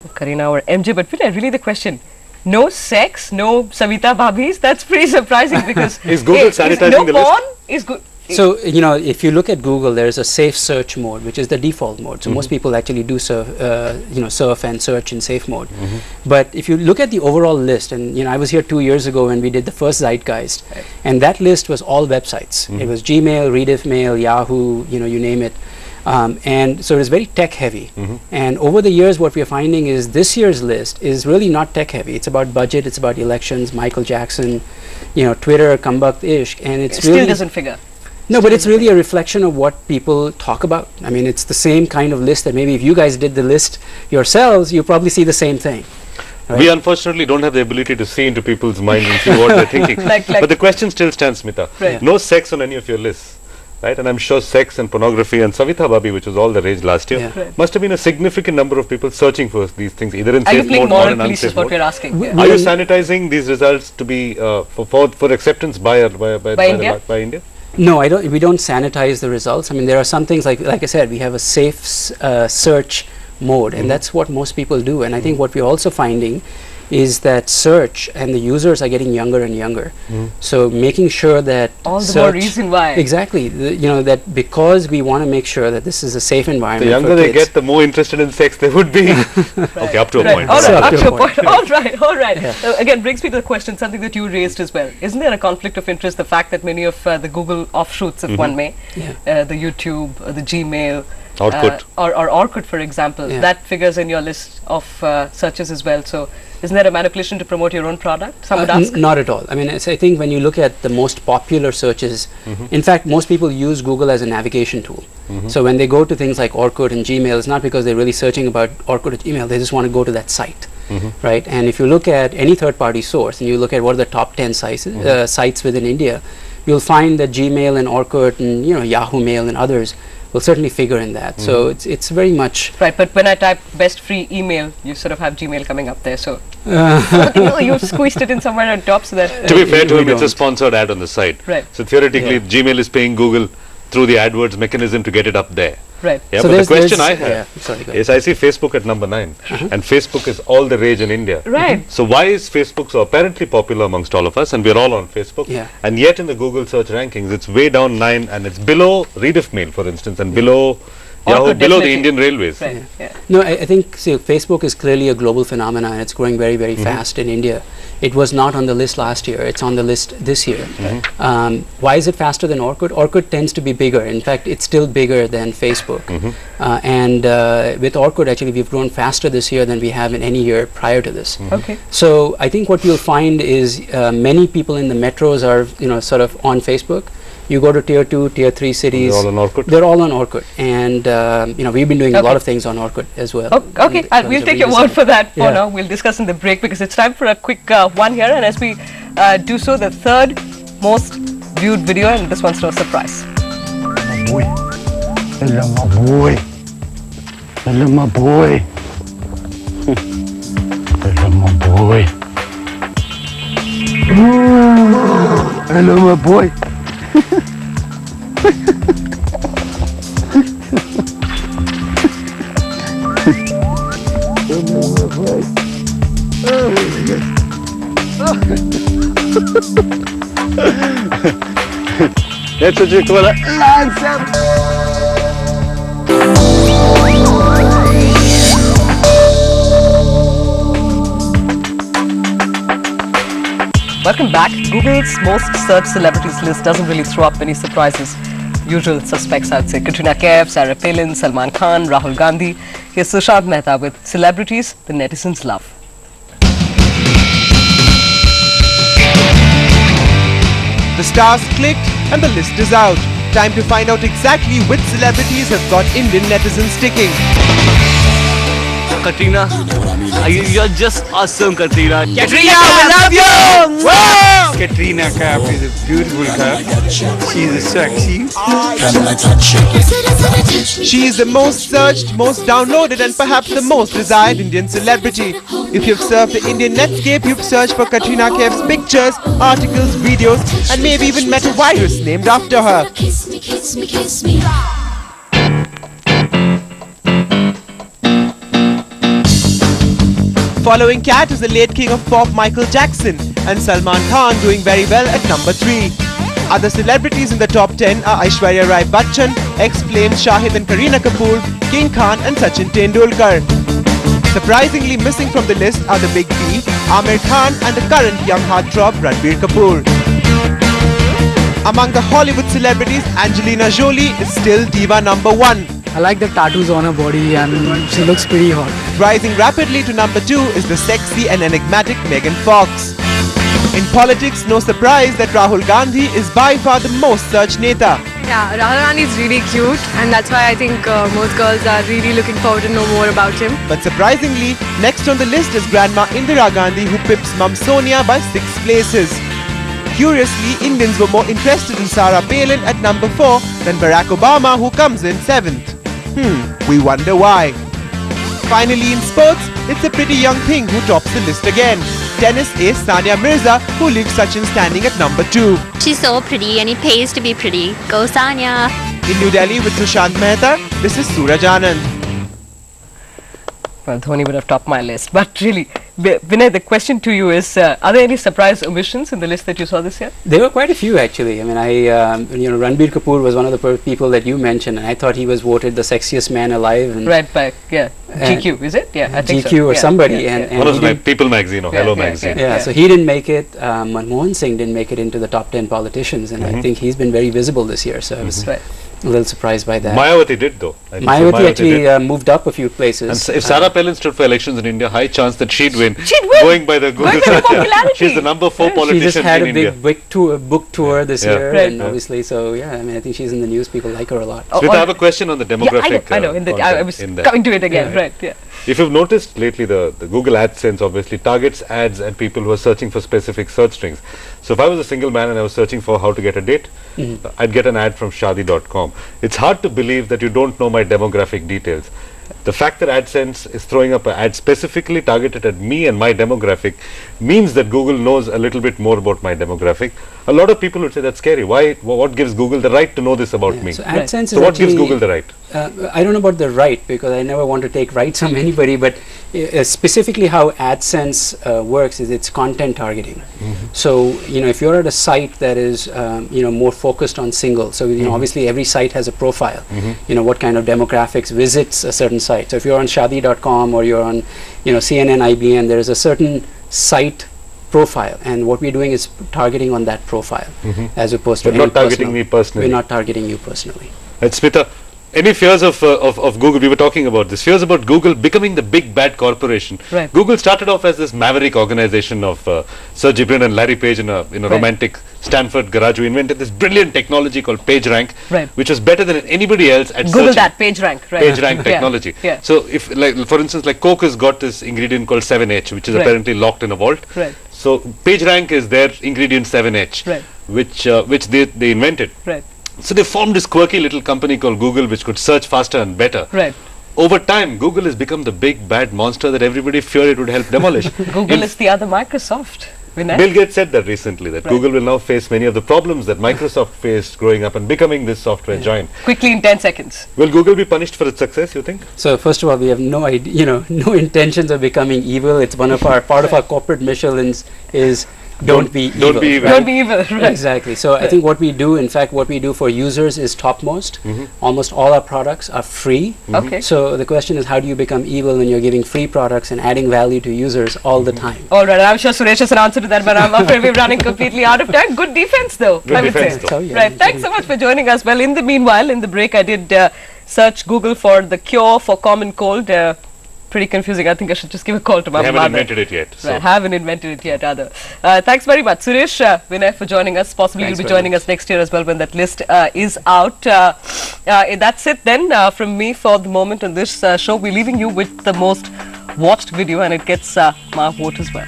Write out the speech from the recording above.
Kareena or MJ, but really the question, no sex, no Savita Bhabis, that's pretty surprising because is Google sanitizing the porn list? Is good. So, if you look at Google, there is a safe search mode, which is the default mode. So most people actually do surf, surf and search in safe mode. But if you look at the overall list, and I was here 2 years ago when we did the first Zeitgeist, and that list was all websites. It was Gmail, Rediffmail, Yahoo, you name it. And so it was very tech heavy. And over the years, what we are finding is this year's list is really not tech heavy. It's about budget, it's about elections, Michael Jackson, Twitter, Kumbak, Ishq, and it still doesn't figure. No, but it's really a reflection of what people talk about. I mean, it's the same kind of list that maybe if you guys did the list yourselves, you probably see the same thing. Right? We unfortunately don't have the ability to see into people's minds and see what they're thinking. But the question still stands, Smita. Right. No sex on any of your lists, right? And I'm sure sex and pornography and Savita Bhabhi, which was all the rage last year, must have been a significant number of people searching for these things, either in safe mode or in unsafe mode. What we're asking. Are you sanitizing these results to be for acceptance by India? No, I don't. We don't sanitize the results. I mean, there are some things like I said, we have a safe search mode, and that's what most people do. And I think what we're also finding is that search and the users are getting younger and younger. So making sure that all the more reason why exactly, that because we want to make sure that this is a safe environment. The younger they get, the more interested in sex they would be. Okay, up to a point. All right, up to a point. All right. Again, brings me to the question, something that you raised as well. Isn't there a conflict of interest? The fact that many of the Google offshoots, if one may, the YouTube, the Gmail, Orkut. or Orkut, for example, that figures in your list of searches as well. So, isn't there a manipulation to promote your own product? Some would ask. Not at all. I mean, I think when you look at the most popular searches, in fact, most people use Google as a navigation tool. So when they go to things like Orkut and Gmail, it's not because they're really searching about Orkut or Gmail. They just want to go to that site, right? And if you look at any third-party source and you look at what are the top 10 sites within India, you'll find that Gmail and Orkut and Yahoo Mail and others will certainly figure in that. So it's very much right. But when I type best free email, you sort of have Gmail coming up there. So you squeezed it in somewhere on top so that. To be fair to him, it's a sponsored ad on the site. Right. So theoretically, Gmail is paying Google through the AdWords mechanism to get it up there. Right. Yeah, so but the question I have is, I see Facebook at number 9, and Facebook is all the rage in India. Right. So why is Facebook so apparently popular amongst all of us, and we're all on Facebook, and yet in the Google search rankings, it's way down 9, and it's below Rediffmail, for instance, and below Yahoo, below the Indian Railways. Right. No, I think Facebook is clearly a global phenomenon, and it's growing very, very fast in India. It was not on the list last year. It's on the list this year. Why is it faster than Orkut? Orkut tends to be bigger. In fact, it's still bigger than Facebook. And with Orkut, actually, we've grown faster this year than we have in any year prior to this. Okay. So I think what you'll find is many people in the metros are, sort of on Facebook. You go to tier 2, tier 3 cities. They're all on Orkut. They're all on Orkut, and we've been doing a lot of things on Orkut as well. Okay, we'll take your word for that for now. We'll discuss in the break because it's time for a quick one here, and as we do so, the third most viewed video, and this one's no surprise. My boy, hello, my boy, hello, my boy, hello, my boy, hello, my boy. That's what you call it. Welcome back. Google's most searched celebrities list doesn't really throw up many surprises. Usual suspects, I'd say Katrina Kaif, Sarah Palin, Salman Khan, Rahul Gandhi. Here's Sushant Mehta with celebrities the netizens love. The stars clicked and the list is out. Time to find out exactly which celebrities have got Indian netizens sticking. Katrina, you're just awesome, Katrina. Katrina, we love you! Whoa! Katrina Kaif is a beautiful girl. She's sexy. She is the most searched, most downloaded and perhaps the most desired Indian celebrity. If you've surfed the Indian Netscape, you've searched for Katrina Kaif's pictures, articles, videos and maybe even met a virus named after her. Kiss me, kiss me, kiss me. following cat is the late king of pop Michael Jackson, and Salman Khan doing very well at number 3. Other celebrities in the top 10 are Aishwarya Rai Bachchan, ex-flames Shahid and Kareena Kapoor, King Khan and Sachin Tendulkar. Surprisingly missing from the list are the Big B, Aamir Khan and the current young heartthrob Ranbir Kapoor. Among the Hollywood celebrities, Angelina Jolie is still diva number 1. I like the tattoos on her body and she looks pretty hot. Rising rapidly to number 2 is the sexy and enigmatic Megan Fox. In politics, no surprise that Rahul Gandhi is by far the most searched Neta. Yeah, Rahul Gandhi is really cute, and that's why I think most girls are really looking forward to know more about him. But surprisingly, next on the list is Grandma Indira Gandhi, who pips Mum Sonia by 6 places. Curiously, Indians were more interested in Sarah Palin at number 4 than Barack Obama, who comes in 7th. We wonder why. Finally, in sports, it's a pretty young thing who tops the list again. Tennis ace Sania Mirza, who leaves Sachin standing at number 2. She's so pretty and it pays to be pretty. Go Sania! In New Delhi with Sushant Mehta, this is Suraj Anand. Well, Dhoni would have topped my list. But really, Vinay, the question to you is, are there any surprise omissions in the list that you saw this year? There were quite a few actually. I mean, Ranbir Kapoor was one of the people that you mentioned, and I thought he was voted the sexiest man alive. And right back, yeah. GQ, is it? Yeah, I think GQ or somebody. And one of my People magazine or Hello magazine. Yeah, so he didn't make it. Manmohan Singh didn't make it into the top 10 politicians, and I think he's been very visible this year. So I was a little surprised by that. Mayawati did though. Mayawati actually moved up a few places. And if Sarah Palin stood for elections in India, high chance that she'd win. She'd win! Going by the Google search. She's the number 4 politician in India. She just had a big book tour this year, and obviously, so yeah, I mean, I think she's in the news. People like her a lot. Smita, I have a question on the demographic. Yeah, I know. I was coming to it again, right? Yeah. If you've noticed lately, the Google AdSense obviously targets ads at people who are searching for specific search strings. So if I was a single man and I was searching for how to get a date, I'd get an ad from Shaadi.com. It's hard to believe that you don't know my demographic details. The fact that AdSense is throwing up an ad specifically targeted at me and my demographic means that Google knows a little bit more about my demographic. A lot of people would say that's scary. Why? What gives Google the right to know this about me? So AdSense so what gives Google the right? I don't know about the right, because I never want to take rights from anybody, but specifically how AdSense works is it's content targeting. So, if you're at a site that is, more focused on singles, so, obviously every site has a profile, what kind of demographics visits a certain site. So if you're on Shaadi.com or you're on, CNN, IBN, there is a certain site profile, and what we're doing is targeting on that profile, as opposed to not targeting me personally. We're not targeting you personally. Smita, any fears of Google? We were talking about this. Fears about Google becoming the big bad corporation. Right. Google started off as this maverick organization of Sergey Brin and Larry Page in a romantic Stanford garage who invented this brilliant technology called PageRank, which was better than anybody else at Google searching. that PageRank, right? PageRank technology. Yeah. So if, for instance, Coke has got this ingredient called 7H, which is apparently locked in a vault. Right. So PageRank is their ingredient 7H, which they invented. Right. So they formed this quirky little company called Google, which could search faster and better. Right. Over time, Google has become the big bad monster that everybody feared it would help demolish. Google is the other Microsoft. Vinay? Bill Gates said that recently, that Google will now face many of the problems that Microsoft faced growing up and becoming this software giant. Quickly in 10 seconds. Will Google be punished for its success, you think? So first of all, we have no idea, no intentions of becoming evil. It's one of our part of our corporate mission is don't be evil. Don't be evil. Don't be evil, right. Exactly. So I think what we do, in fact, what we do for users is topmost. Almost all our products are free. Okay. So the question is, how do you become evil when you're giving free products and adding value to users all the time? All right. I'm sure Suresh has an answer to that, but I'm afraid we're running completely out of time. Good defense, though. Good defense, though. Right. Thanks so much for joining us. Well, in the meanwhile, in the break, I did search Google for the cure for common cold. Pretty confusing. I think I should just give a call to my mother. Haven't invented it yet. So. Right, haven't invented it yet either. Thanks very much, Suresh, Vinay, for joining us. Possibly you'll be joining us next year as well when that list is out. That's it then from me for the moment on this show. We're leaving you with the most watched video, and it gets my vote as well.